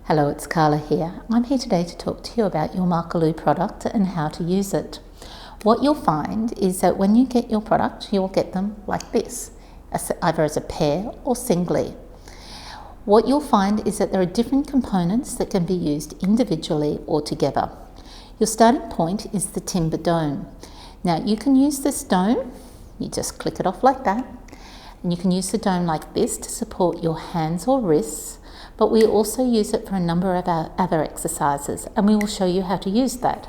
Hello, it's Carla here. I'm here today to talk to you about your Markaloo product and how to use it. What you'll find is that when you get your product, you'll get them like this, either as a pair or singly. What you'll find is that there are different components that can be used individually or together. Your starting point is the timber dome. Now you can use this dome, you just click it off like that, and you can use the dome like this to support your hands or wrists, but we also use it for a number of our other exercises, and we will show you how to use that.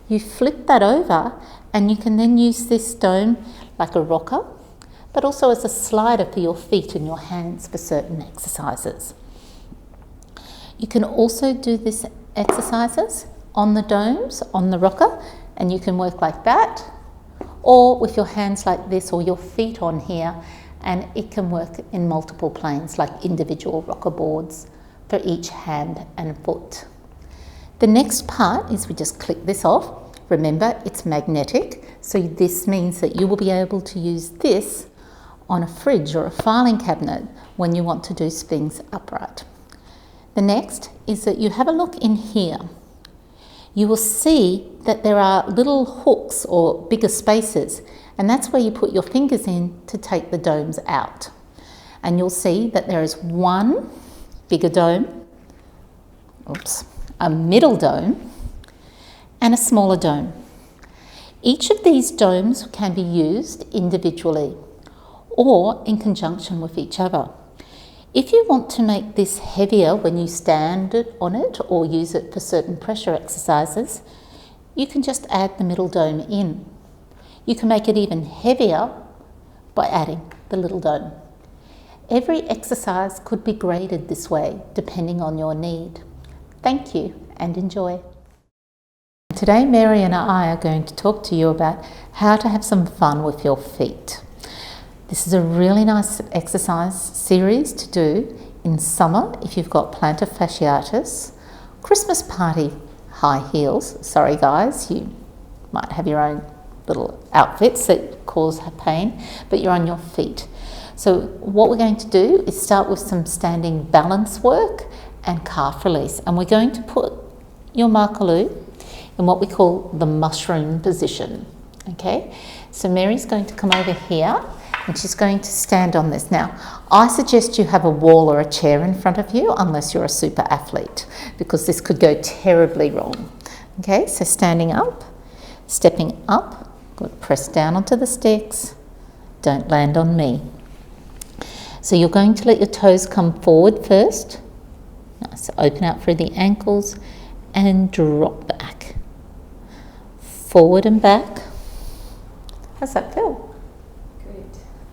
You flip that over and you can then use this dome like a rocker, but also as a slider for your feet and your hands for certain exercises. You can also do this exercises on the domes, on the rocker, and you can work like that, or with your hands like this or your feet on here, and it can work in multiple planes like individual rocker boards for each hand and foot. The next part is we just click this off. Remember, it's magnetic, so this means that you will be able to use this on a fridge or a filing cabinet when you want to do things upright. The next is that you have a look in here. You will see that there are little hooks or bigger spaces, and that's where you put your fingers in to take the domes out. And you'll see that there is one bigger dome, a middle dome, and a smaller dome. Each of these domes can be used individually or in conjunction with each other. If you want to make this heavier when you stand on it or use it for certain pressure exercises, you can just add the middle dome in. You can make it even heavier by adding the little dome. Every exercise could be graded this way depending on your need. Thank you and enjoy. Today Mary and I are going to talk to you about how to have some fun with your feet. This is a really nice exercise series to do in summer if you've got plantar fasciitis, Christmas party high heels. Sorry guys, you might have your own little outfits that cause pain, but you're on your feet. So what we're going to do is start with some standing balance work and calf release, and we're going to put your Markaloo in what we call the mushroom position. Okay, so Mary's going to come over here and she's going to stand on this. Now, I suggest you have a wall or a chair in front of you unless you're a super athlete, because this could go terribly wrong. Okay, so standing up, stepping up, good, press down onto the sticks, don't land on me. So you're going to let your toes come forward first. Nice, open out through the ankles and drop back. Forward and back. How's that feel? Good.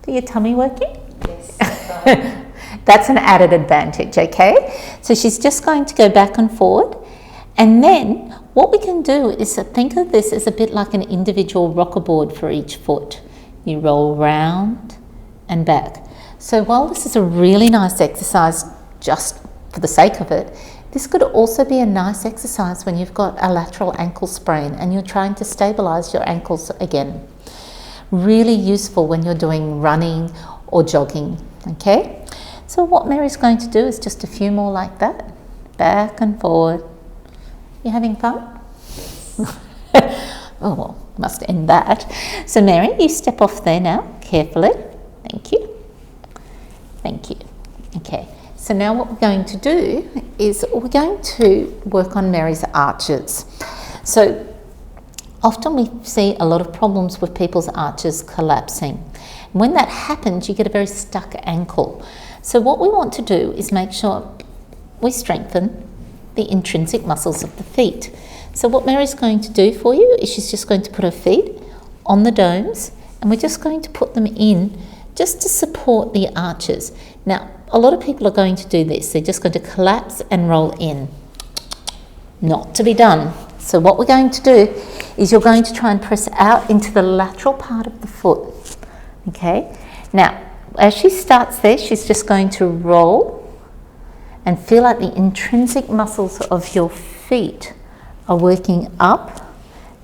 Is your tummy working? Yes. That's an added advantage, okay? So she's just going to go back and forward, and then what we can do is to think of this as a bit like an individual rocker board for each foot. You roll round and back. So while this is a really nice exercise just for the sake of it, this could also be a nice exercise when you've got a lateral ankle sprain and you're trying to stabilize your ankles again. Really useful when you're doing running or jogging, okay? So what Mary's going to do is just a few more like that, back and forward. You having fun? Oh, well, must end that. So Mary, you step off there now, carefully. Thank you. Thank you. Okay, so now what we're going to do is we're going to work on Mary's arches. So often we see a lot of problems with people's arches collapsing. And when that happens, you get a very stuck ankle. So what we want to do is make sure we strengthen the intrinsic muscles of the feet. So what Mary's going to do for you is she's just going to put her feet on the domes, and we're just going to put them in just to support the arches. Now, a lot of people are going to do this. They're just going to collapse and roll in. Not to be done. So what we're going to do is you're going to try and press out into the lateral part of the foot. Okay? Now, as she starts there, she's just going to roll and feel like the intrinsic muscles of your feet are working up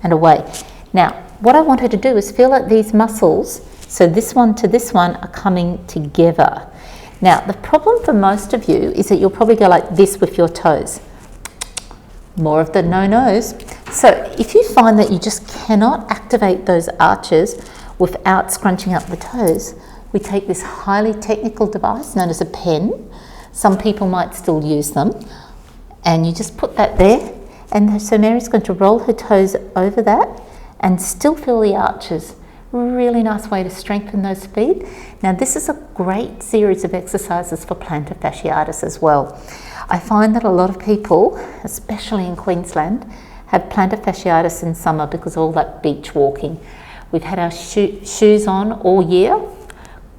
and away. Now, what I want her to do is feel like these muscles, so this one to this one, are coming together. Now, the problem for most of you is that you'll probably go like this with your toes. More of the no-nos. So if you find that you just cannot activate those arches without scrunching up the toes, we take this highly technical device known as a pen. Some people might still use them. And you just put that there. And so Mary's going to roll her toes over that and still feel the arches. Really nice way to strengthen those feet. Now this is a great series of exercises for plantar fasciitis as well. I find that a lot of people, especially in Queensland, have plantar fasciitis in summer because of all that beach walking. We've had our shoes on all year,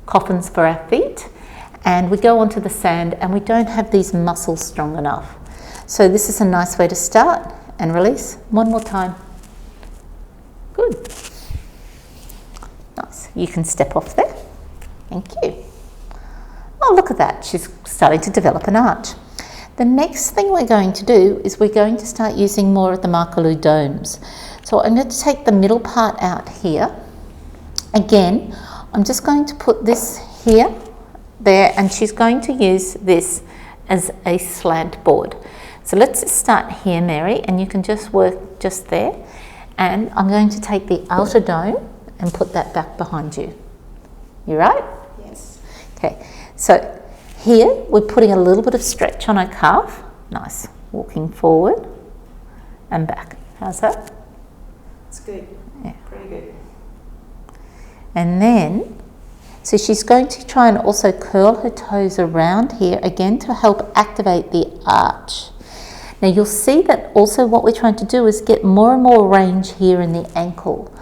coffins for our feet, and we go onto the sand and we don't have these muscles strong enough. So this is a nice way to start and release. One more time. Good. Nice. You can step off there. Thank you. Oh, look at that. She's starting to develop an arch. The next thing we're going to do is we're going to start using more of the Markaloo domes. So I'm going to take the middle part out here. Again, I'm just going to put this here, there, and she's going to use this as a slant board. So let's start here, Mary, and you can just work just there. And I'm going to take the outer dome and put that back behind you. You right? Yes. Okay, so here we're putting a little bit of stretch on our calf. Nice. Walking forward and back. How's that? It's good. Yeah. Pretty good. And then, so she's going to try and also curl her toes around here again to help activate the arch. Now you'll see that also what we're trying to do is get more and more range here in the ankle.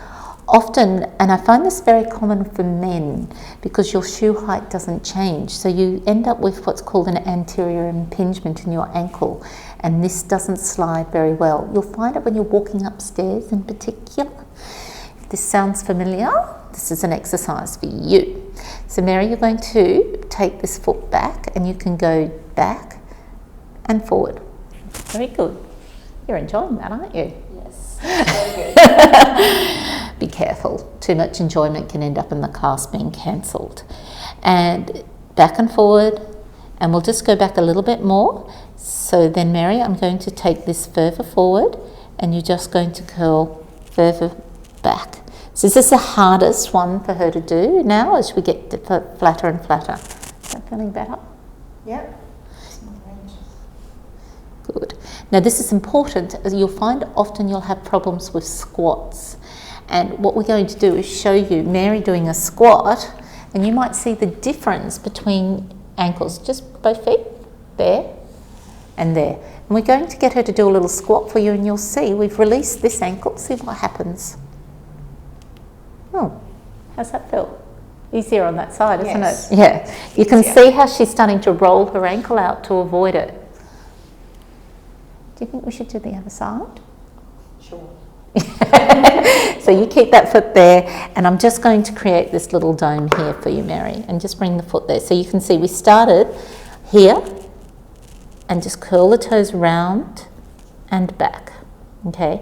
Often, and I find this very common for men because your shoe height doesn't change, so you end up with what's called an anterior impingement in your ankle, and this doesn't slide very well. You'll find it when you're walking upstairs in particular. If this sounds familiar, this is an exercise for you. So Mary, you're going to take this foot back and you can go back and forward. Very good. You're enjoying that, aren't you? Yes. Very good. Be careful. Too much enjoyment can end up in the class being cancelled. And back and forward, and we'll just go back a little bit more. So then, Mary, I'm going to take this further forward, and you're just going to curl further back. So this is the hardest one for her to do now as we get flatter and flatter. Is that feeling better? Yep. Good. Now this is important, as you'll find often you'll have problems with squats. And what we're going to do is show you Mary doing a squat, and you might see the difference between ankles, just both feet, there and there. And we're going to get her to do a little squat for you, and you'll see we've released this ankle. See what happens. Oh, how's that feel? Easier on that side, isn't Yes. it? Yeah. You can see how she's starting to roll her ankle out to avoid it. Do you think we should do the other side? Sure. So you keep that foot there, and I'm just going to create this little dome here for you, Mary, and just bring the foot there. So you can see we started here and just curl the toes round and back, okay?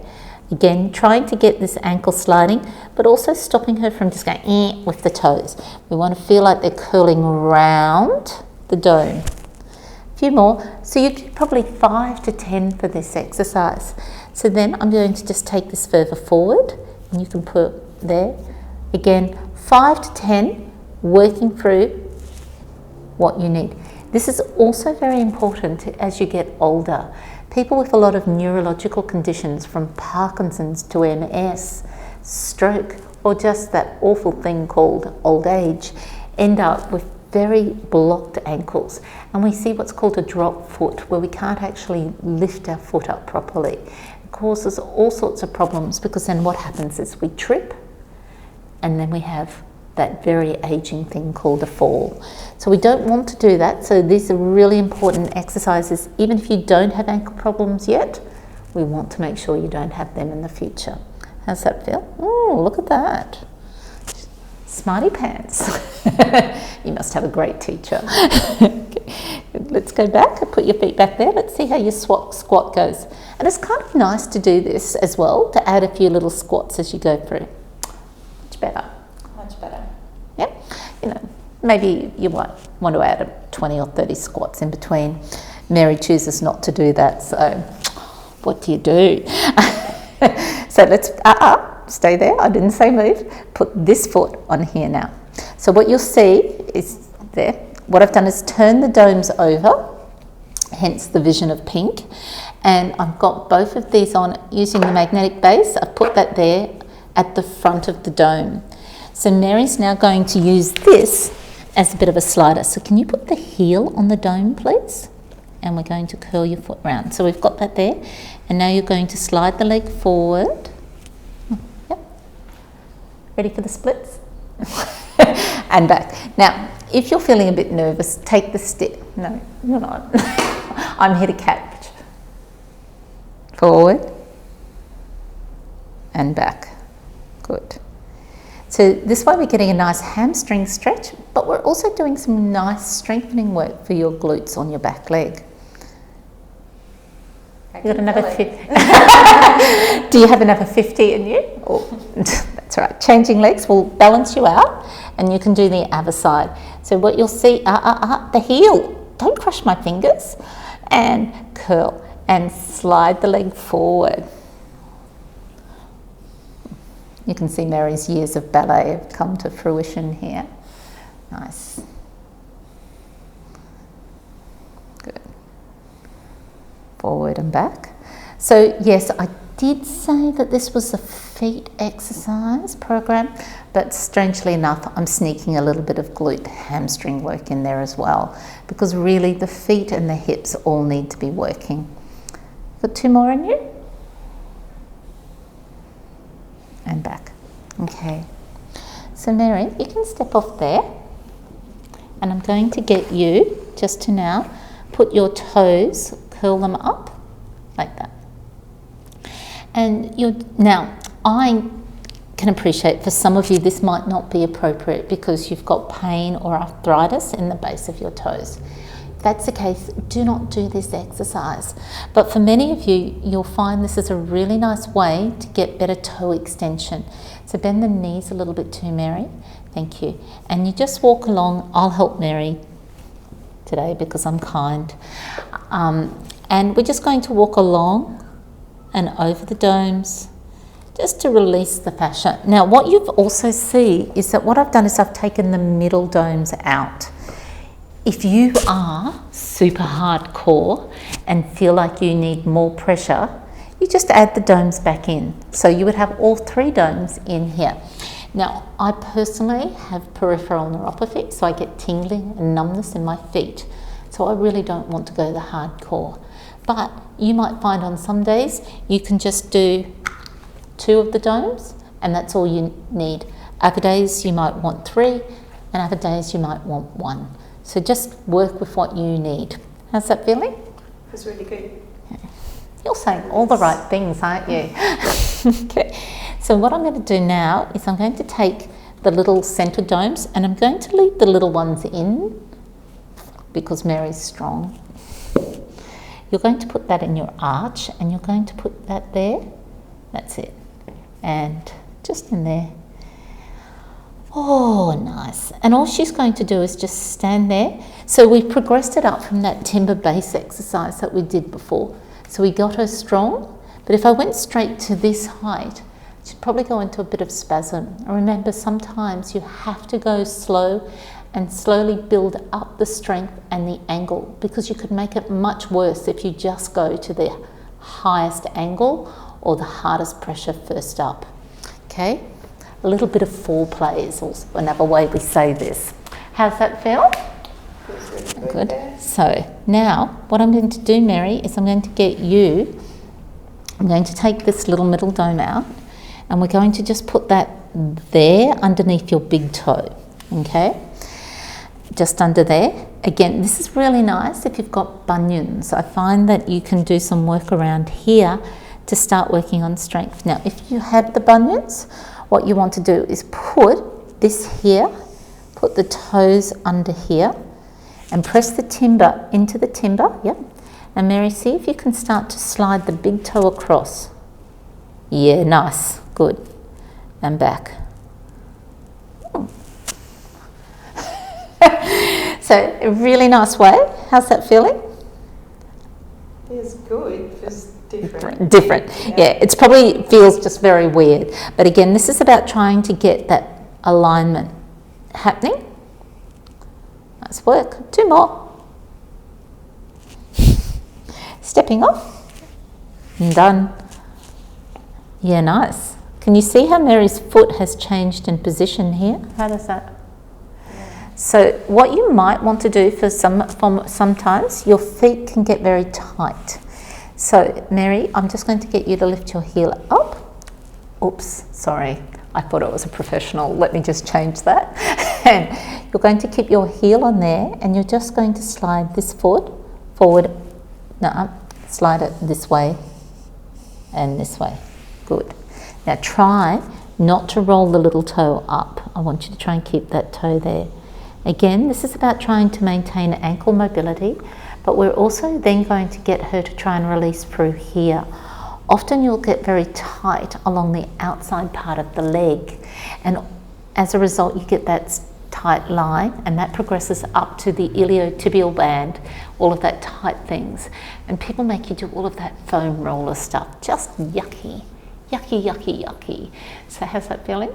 Again, trying to get this ankle sliding, but also stopping her from just going with the toes. We want to feel like they're curling round the dome. A few more. So you do probably 5 to 10 for this exercise. So then I'm going to just take this further forward, and you can put there. Again, 5 to 10, working through what you need. This is also very important as you get older. People with a lot of neurological conditions, from Parkinson's to MS, stroke, or just that awful thing called old age, end up with very blocked ankles, and we see what's called a drop foot, where we can't actually lift our foot up properly. It causes all sorts of problems, because then what happens is we trip, and then we have that very aging thing called a fall. So we don't want to do that. So these are really important exercises. Even if you don't have ankle problems yet, we want to make sure you don't have them in the future. How's that feel? Oh, look at that. Smarty pants. You must have a great teacher. Okay. Let's go back and put your feet back there. Let's see how your squat goes. And it's kind of nice to do this as well, to add a few little squats as you go through. Much better. Much better. Yep. You know, maybe you might want to add 20 or 30 squats in between. Mary chooses not to do that, so what do you do? So let's, stay there, I didn't say move. Put this foot on here now. So what you'll see is there, what I've done is turn the domes over, hence the vision of pink, and I've got both of these on using the magnetic base. I've put that there at the front of the dome. So Mary's now going to use this as a bit of a slider. So can you put the heel on the dome, please? And we're going to curl your foot round. So we've got that there, and now you're going to slide the leg forward. Yep. Ready for the splits? And back. Now, if you're feeling a bit nervous, take the step. No, you're not. I'm here to catch. Forward and back. Good. So this way we're getting a nice hamstring stretch, but we're also doing some nice strengthening work for your glutes on your back leg. You got another 50? Do you have another 50 in you? Oh, that's all right. Changing legs will balance you out, and you can do the other side. So what you'll see, the heel. Don't crush my fingers. And curl and slide the leg forward. You can see Mary's years of ballet have come to fruition here. Nice. Good. Forward and back. So yes, I did say that this was a feet exercise program, but strangely enough, I'm sneaking a little bit of glute hamstring work in there as well, because really the feet and the hips all need to be working. Got 2 more in you? And back. Okay. So Mary, you can step off there, and I'm going to get you just to now put your toes, curl them up like that. And now I can appreciate for some of you this might not be appropriate because you've got pain or arthritis in the base of your toes. If that's the case, do not do this exercise. But for many of you, you'll find this is a really nice way to get better toe extension. So bend the knees a little bit too, Mary. Thank you. And you just walk along. I'll help Mary today because I'm kind. And we're just going to walk along and over the domes just to release the fascia. Now what you've also see is that what I've done is I've taken the middle domes out. If you are super hardcore and feel like you need more pressure, you just add the domes back in. So you would have all 3 domes in here. Now, I personally have peripheral neuropathy, so I get tingling and numbness in my feet. So I really don't want to go the hardcore. But you might find on some days you can just do 2 of the domes and that's all you need. Other days you might want 3 and other days you might want 1. So just work with what you need. How's that feeling? It's really good. You're saying all the right things, aren't you? Okay. So what I'm going to do now is I'm going to take the little centre domes and I'm going to leave the little ones in because Mary's strong. You're going to put that in your arch and you're going to put that there. That's it. And just in there. Oh, nice. And all she's going to do is just stand there. So we've progressed it up from that timber base exercise that we did before. So we got her strong. But if I went straight to this height, she'd probably go into a bit of spasm. And remember, sometimes you have to go slow and slowly build up the strength and the angle, because you could make it much worse if you just go to the highest angle or the hardest pressure first up. Okay? A little bit of foreplay is also another way we say this. How's that feel? Feels really Good. So now what I'm going to do, Mary, is I'm going to get you, I'm going to take this little middle dome out and we're going to just put that there underneath your big toe. Okay? Just under there. Again, this is really nice if you've got bunions. I find that you can do some work around here to start working on strength. Now, if you have the bunions, what you want to do is put this here, put the toes under here, and press the timber into the timber. Yep. And Mary, see if you can start to slide the big toe across. Yeah, nice. Good. And back. So a really nice way. How's that feeling? Feels good. Feels different. Different. Yeah, it's probably feels just very weird. But again, this is about trying to get that alignment happening. Nice work. 2 more. Stepping off. And done. Yeah, nice. Can you see how Mary's foot has changed in position here? How does that? So what you might want to do sometimes your feet can get very tight. So Mary, I'm just going to get you to lift your heel up. Oops, sorry. I thought it was a professional. Let me just change that. And you're going to keep your heel on there and you're just going to slide this foot forward. No, slide it this way and this way. Good. Now try not to roll the little toe up. I want you to try and keep that toe there. Again, this is about trying to maintain ankle mobility, but we're also then going to get her to try and release through here. Often you'll get very tight along the outside part of the leg, and as a result you get that tight line, and that progresses up to the iliotibial band, all of that tight things. And people make you do all of that foam roller stuff. Just yucky. Yucky, yucky, yucky. So how's that feeling?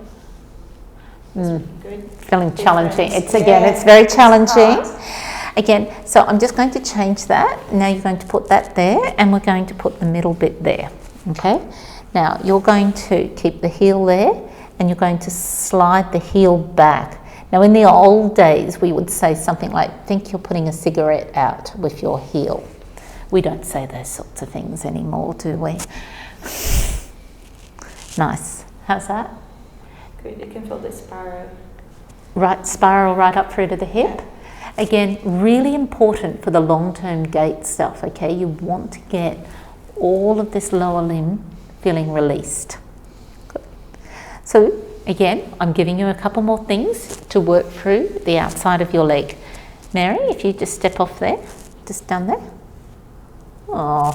Good. Feeling challenging. It's very challenging. Again, so I'm just going to change that. Now you're going to put that there and we're going to put the middle bit there. Okay? Now you're going to keep the heel there and you're going to slide the heel back. Now in the old days we would say something like, think you're putting a cigarette out with your heel. We don't say those sorts of things anymore, do we? Nice. How's that? Good. You can feel the spiral. Right, spiral right up through to the hip. Yeah. Again, really important for the long-term gait stuff, okay? You want to get all of this lower limb feeling released. Good. So again, I'm giving you a couple more things to work through the outside of your leg. Mary, if you just step off there, just down there. Oh,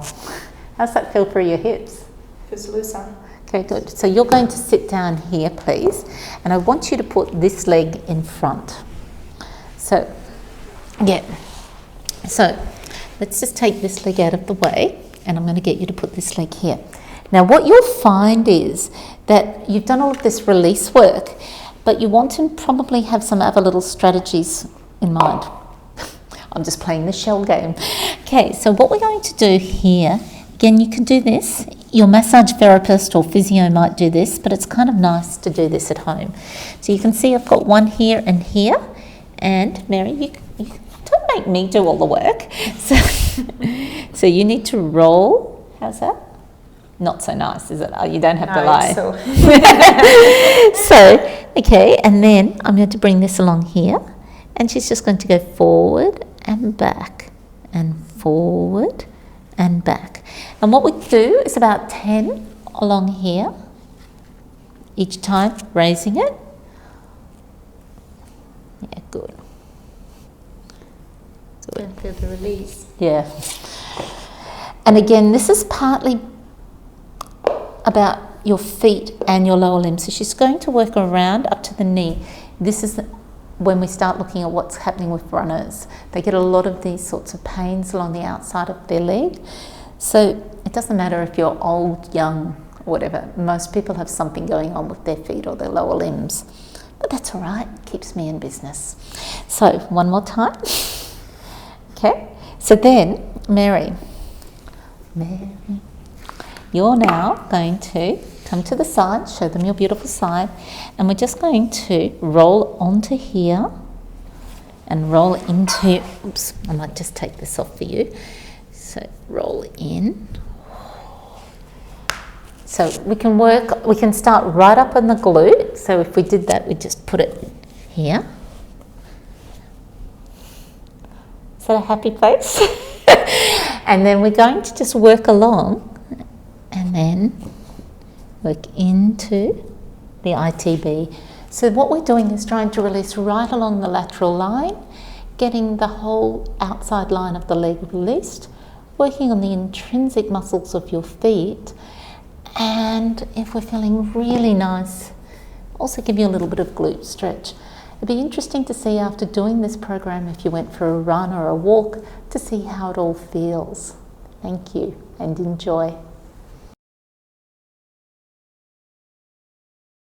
how's that feel through your hips? Feels looser. Okay, good. So you're going to sit down here, please, and I want you to put this leg in front. So, yeah. So, let's just take this leg out of the way, and I'm going to get you to put this leg here. Now, what you'll find is that you've done all of this release work, but you want to probably have some other little strategies in mind. I'm just playing the shell game. Okay, so what we're going to do here, again, you can do this. Your massage therapist or physio might do this, but it's kind of nice to do this at home. So you can see I've got one here and here. And Mary, you don't make me do all the work. So you need to roll. How's that? Not so nice, is it? Oh, you don't have to lie. So, okay, and then I'm going to bring this along here. And she's just going to go forward and back and forward and back. And what we do is about 10 along here, each time raising it. Yeah, good. Good. Feel the release. Yeah. And again, this is partly about your feet and your lower limbs. So she's going to work around up to the knee. This is when we start looking at what's happening with runners. They get a lot of these sorts of pains along the outside of their leg. So it doesn't matter if you're old, young, whatever. Most people have something going on with their feet or their lower limbs. But that's all right, keeps me in business. So one more time. Okay, so then Mary, you're now going to come to the side, show them your beautiful side, and we're just going to roll onto here and roll into, oops, I might just take this off for you. So roll in. So we can start right up on the glute. So if we did that, we just put it here. Is that a happy face? And then we're going to just work along and then work into the ITB. So what we're doing is trying to release right along the lateral line, getting the whole outside line of the leg released, working on the intrinsic muscles of your feet, and if we're feeling really nice, also give you a little bit of glute stretch. It'd be interesting to see after doing this program if you went for a run or a walk to see how it all feels. Thank you and enjoy.